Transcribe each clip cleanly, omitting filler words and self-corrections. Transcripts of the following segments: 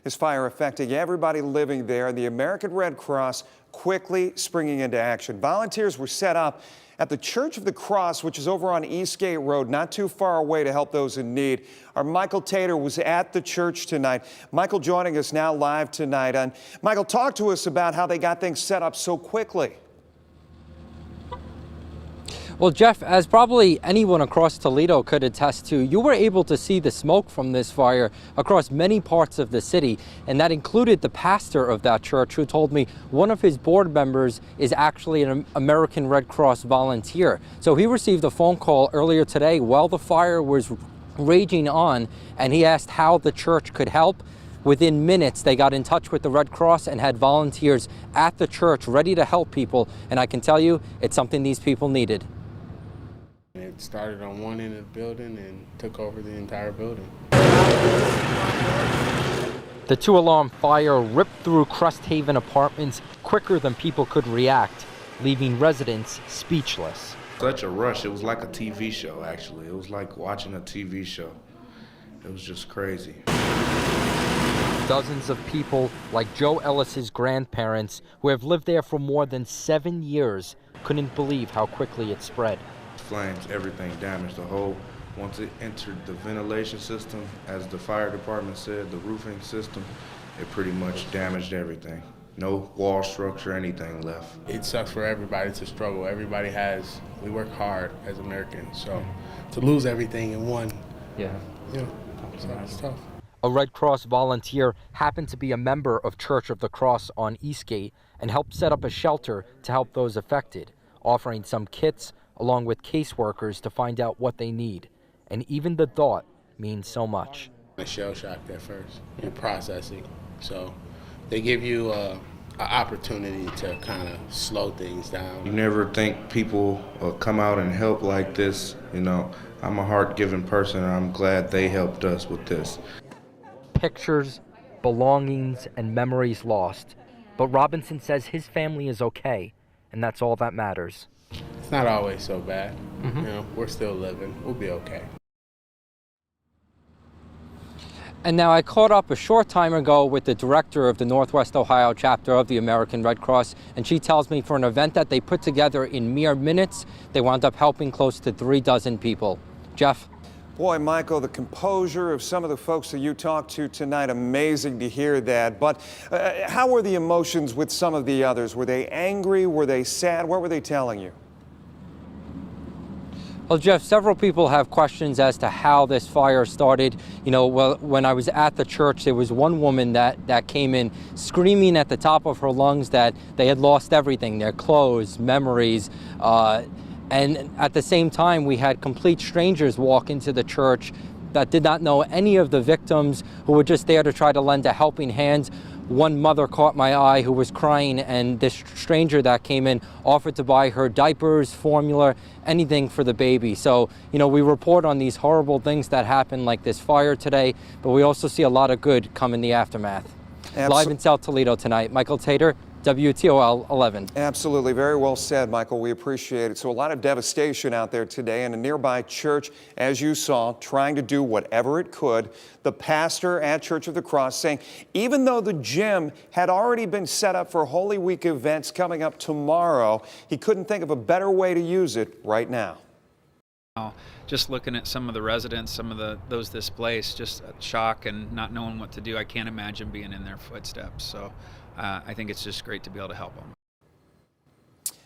This fire affecting everybody living there, and the American Red Cross quickly springing into action. Volunteers were set up at the Church of the Cross, which is over on Eastgate Road, not too far away, to help those in need. Our Michael Tater was at the church tonight. Michael joining us now live tonight. And Michael, talk to us about how they got things set up so quickly. Well, Jeff, as probably anyone across Toledo could attest to, you were able to see the smoke from this fire across many parts of the city, and that included the pastor of that church, who told me one of his board members is actually an American Red Cross volunteer. So he received a phone call earlier today while the fire was raging on, and he asked how the church could help. Within minutes, they got in touch with the Red Cross and had volunteers at the church ready to help people, and I can tell you, it's something these people needed. It started on one end of the building and took over the entire building. The two-alarm fire ripped through Cresthaven apartments quicker than people could react, leaving residents speechless. Such a rush. It was like a TV show, actually. It was like watching a TV show. It was just crazy. Dozens of people, like Joe Ellis's grandparents, who have lived there for more than 7 years, couldn't believe how quickly it spread. Flames, everything damaged. The whole, once it entered the ventilation system, as the fire department said, the roofing system, it pretty much damaged everything. No wall structure, anything left. It sucks for everybody. It's a struggle. Everybody we work hard as Americans, so to lose everything in one, so it's tough. A Red Cross volunteer happened to be a member of Church of the Cross on Eastgate and helped set up a shelter to help those affected, offering some kits along with caseworkers to find out what they need. And even the thought means so much. I'm shell-shocked at first in processing, so they give you an opportunity to kind of slow things down. You never think people will come out and help like this. You know, I'm a heart-giving person, and I'm glad they helped us with this. Pictures, belongings, and memories lost. But Robinson says his family is okay, and that's all that matters. It's not always so bad. You know, we're still living. We'll be okay. And now I caught up a short time ago with the director of the Northwest Ohio chapter of the American Red Cross, and she tells me for an event that they put together in mere minutes, they wound up helping close to 36 people. Jeff? Boy, Michael, the composure of some of the folks that you talked to tonight, amazing to hear that. But how were the emotions with some of the others? Were they angry? Were they sad? What were they telling you? Well, Jeff, several people have questions as to how this fire started. You know, well, when I was at the church, there was one woman that came in screaming at the top of her lungs that they had lost everything, their clothes, memories, and at the same time, we had complete strangers walk into the church that did not know any of the victims, who were just there to try to lend a helping hand. One mother caught my eye who was crying, and this stranger that came in offered to buy her diapers, formula, anything for the baby. So, you know, we report on these horrible things that happen, like this fire today, but we also see a lot of good come in the aftermath. Live in South Toledo tonight, Michael Tater, WTOL 11. Absolutely. Very well said, Michael. We appreciate it. So a lot of devastation out there today, and a nearby church, as you saw, trying to do whatever it could. The pastor at Church of the Cross saying even though the gym had already been set up for Holy Week events coming up tomorrow, he couldn't think of a better way to use it right now. Just looking at some of the residents, some of those displaced, just shock and not knowing what to do. I can't imagine being in their footsteps. So I think it's just great to be able to help them.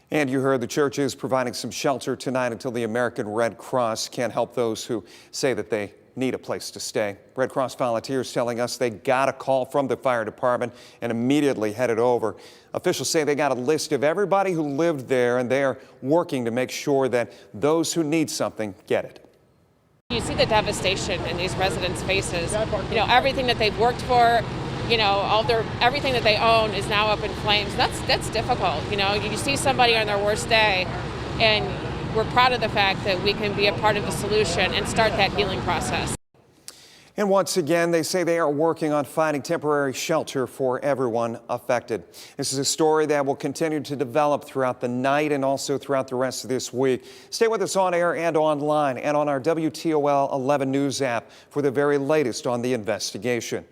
And you heard the church is providing some shelter tonight until the American Red Cross can help those who say that they need a place to stay. Red Cross volunteers telling us they got a call from the fire department and immediately headed over. Officials say they got a list of everybody who lived there, and they are working to make sure that those who need something get it. You see the devastation in these residents' faces. You know, everything that they've worked for, you know, everything that they own is now up in flames. That's difficult. You know, you see somebody on their worst day, and we're proud of the fact that we can be a part of the solution and start that healing process. And once again, they say they are working on finding temporary shelter for everyone affected. This is a story that will continue to develop throughout the night and also throughout the rest of this week. Stay with us on air and online and on our WTOL 11 News app for the very latest on the investigation.